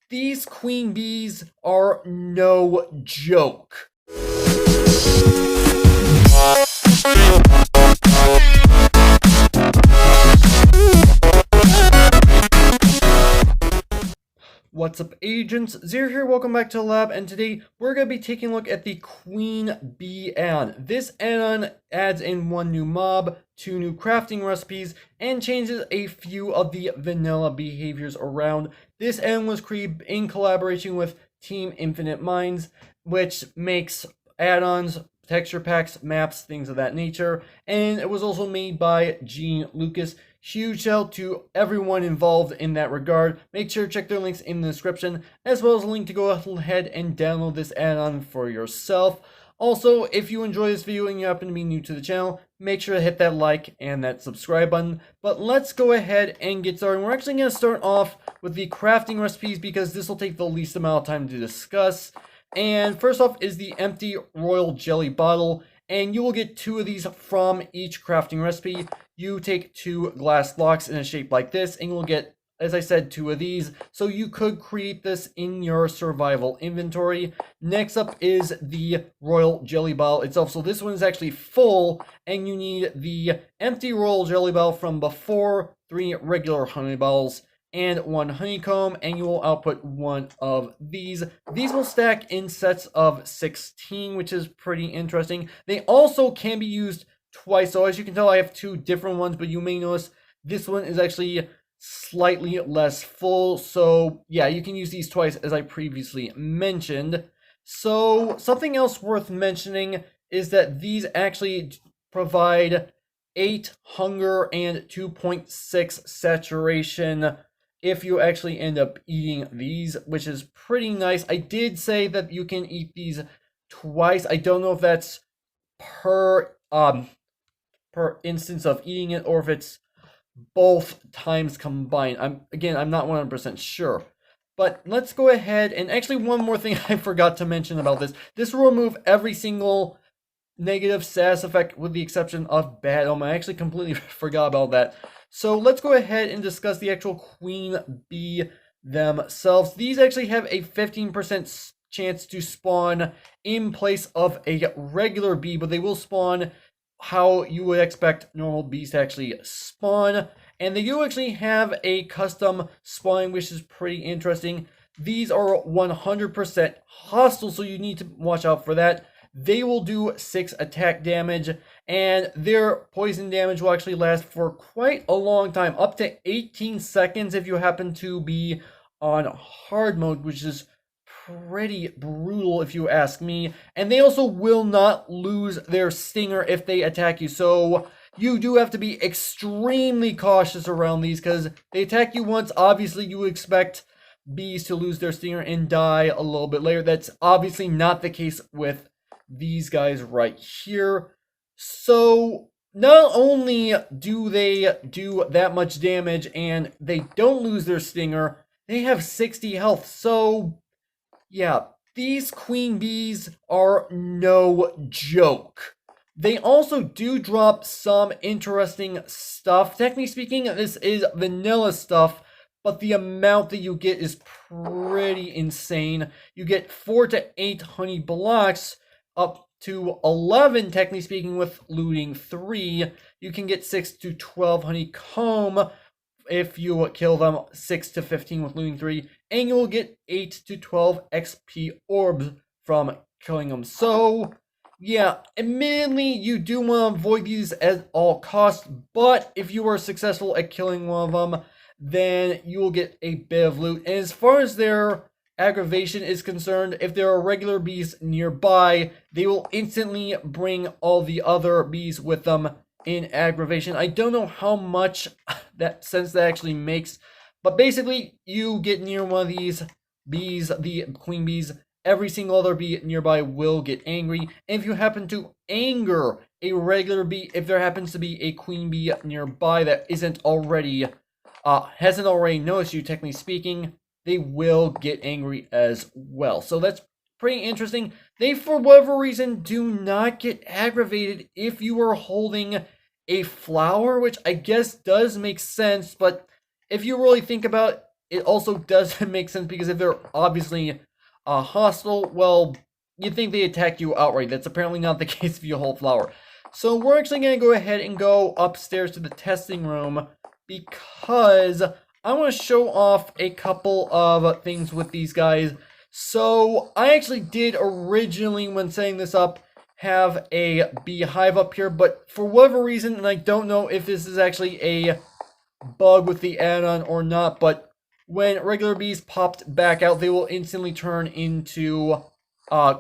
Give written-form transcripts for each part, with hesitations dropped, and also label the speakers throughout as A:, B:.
A: These queen bees are no joke. What's up, agents? Zer here, welcome back to the lab, and today we're going to be taking a look at the Queen Bee add-on. This add-on adds in one new mob, 2 new crafting recipes, and changes a few of the vanilla behaviors around. This add-on was created in collaboration with Team Infinite Minds, which makes add-ons, texture packs, maps, things of that nature, and it was also made by Gene Lucas. Huge shout out to everyone involved in that regard. Make sure to check their links in the description, as well as a link to go ahead and download this add-on for yourself. Also, if you enjoy this video and you happen to be new to the channel, make sure to hit that like and that subscribe button. But let's go ahead and get started. We're actually going to start off with the crafting recipes because this will take the least amount of time to discuss. And first off is the empty royal jelly bottle, and you will get 2 of these from each crafting recipe. You take 2 glass blocks in a shape like this, and you'll get, as I said, 2 of these. So you could create this in your survival inventory. Next up is the royal jelly bottle itself. So this one is actually full, and you need the empty royal jelly bottle from before, 3 regular honey bottles, and 1 honeycomb, and you will output 1 of these. These will stack in sets of 16, which is pretty interesting. They also can be used twice, so as you can tell I have 2 different ones, but you may notice this one is actually slightly less full. So yeah, you can use these twice, as I previously mentioned. So something else worth mentioning is that these actually provide 8 hunger and 2.6 saturation if you actually end up eating these, which is pretty nice. I did say that you can eat these twice. I don't know if that's per instance of eating it, or if it's both times combined. I'm not 100% sure. But let's go ahead, and actually one more thing I forgot to mention about this. This will remove every single negative status effect with the exception of bad omen. I actually completely forgot about that. So let's go ahead and discuss the actual queen bee themselves. These actually have a 15% chance to spawn in place of a regular bee, but they will spawn how you would expect normal bees to actually spawn. And they do actually have a custom spawning, which is pretty interesting. These are 100% hostile, so you need to watch out for that. They will do 6 attack damage, and their poison damage will actually last for quite a long time, up to 18 seconds if you happen to be on hard mode, which is pretty brutal if you ask me. And they also will not lose their stinger if they attack you, so you do have to be extremely cautious around these, because they attack you once. Obviously you would expect bees to lose their stinger and die a little bit later. That's obviously not the case with these guys right here. So not only do they do that much damage and they don't lose their stinger, they have 60 health. So yeah, these queen bees are no joke. They also do drop some interesting stuff. Technically speaking, this is vanilla stuff, but the amount that you get is pretty insane. You get 4 to 8 honey blocks, up to 11, technically speaking, with looting 3. You can get 6 to 12 honeycomb if you kill them, 6 to 15 with looting 3, and you will get 8 to 12 XP orbs from killing them. So yeah, admittedly, you do want to avoid these at all costs, but if you are successful at killing one of them, then you will get a bit of loot. And as far as their aggravation is concerned, if there are regular bees nearby, they will instantly bring all the other bees with them in aggravation. I don't know how much that sense that actually makes, but basically you get near one of these bees, the queen bees, every single other bee nearby will get angry. And if you happen to anger a regular bee, if there happens to be a queen bee nearby that hasn't already noticed you, technically speaking, they will get angry as well. So that's pretty interesting. They, for whatever reason, do not get aggravated if you are holding a flower, which I guess does make sense, but if you really think about it, it also doesn't make sense because if they're obviously hostile, well, you'd think they attack you outright. That's apparently not the case if you hold flower. So we're actually going to go ahead and go upstairs to the testing room because I want to show off a couple of things with these guys. So I actually did originally, when setting this up, have a beehive up here, but for whatever reason, and I don't know if this is actually a bug with the add-on or not, but when regular bees popped back out, they will instantly turn into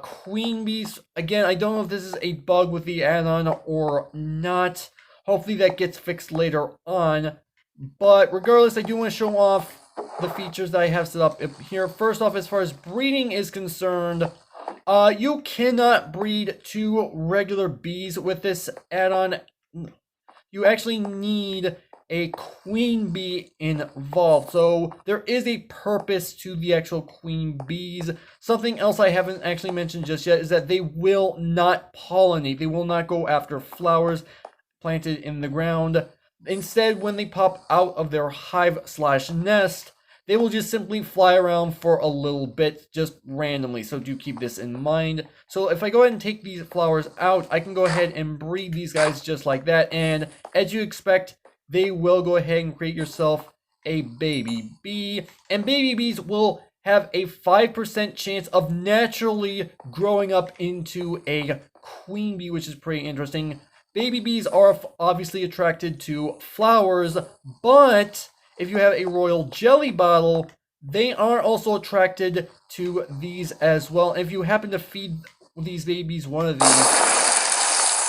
A: queen bees. Again, I don't know if this is a bug with the add-on or not. Hopefully that gets fixed later on. But regardless, I do want to show off the features that I have set up here. First off, as far as breeding is concerned, you cannot breed 2 regular bees with this add-on. You actually need a queen bee involved. So there is a purpose to the actual queen bees. Something else I haven't actually mentioned just yet is that they will not pollinate. They will not go after flowers planted in the ground. Instead, when they pop out of their hive/nest, they will just simply fly around for a little bit, just randomly. So do keep this in mind. So if I go ahead and take these flowers out, I can go ahead and breed these guys just like that. And as you expect, they will go ahead and create yourself a baby bee. And baby bees will have a 5% chance of naturally growing up into a queen bee, which is pretty interesting. Baby bees are obviously attracted to flowers, but if you have a royal jelly bottle, they are also attracted to these as well. If you happen to feed these babies one of these,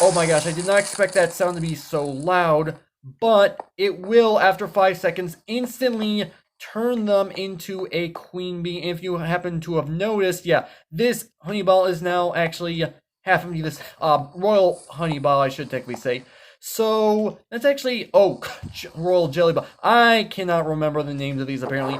A: oh my gosh, I did not expect that sound to be so loud, but it will, after 5 seconds, instantly turn them into a queen bee. If you happen to have noticed, yeah, this honey ball is now actually half empty. This royal honey ball, I should technically say. So that's actually, oh, royal jelly ball. I cannot remember the names of these apparently.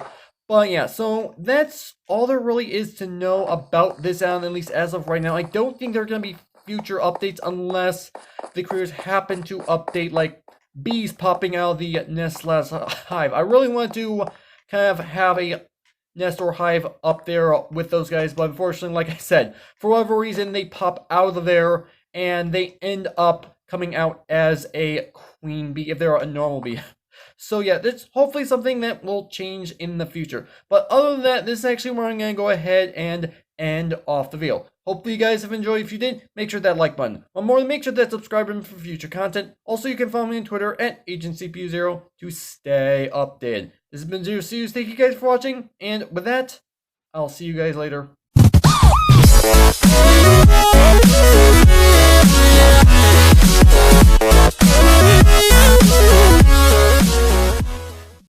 A: But yeah, so that's all there really is to know about this add-on, at least as of right now. I don't think there are going to be future updates unless the creators happen to update, like, bees popping out of the nest/hive. I really want to kind of have a nest or hive up there with those guys, but unfortunately, like I said, for whatever reason, they pop out of there and they end up coming out as a queen bee if they're a normal bee. So yeah, that's hopefully something that will change in the future. But other than that, this is actually where I'm going to go ahead and end off the video. Hopefully you guys have enjoyed. If you did, make sure that like button. One more, make sure that subscribe button for future content. Also, you can follow me on Twitter at AgentCPU0 to stay updated. This has been Zer0's. Thank you guys for watching, and with that, I'll see you guys later.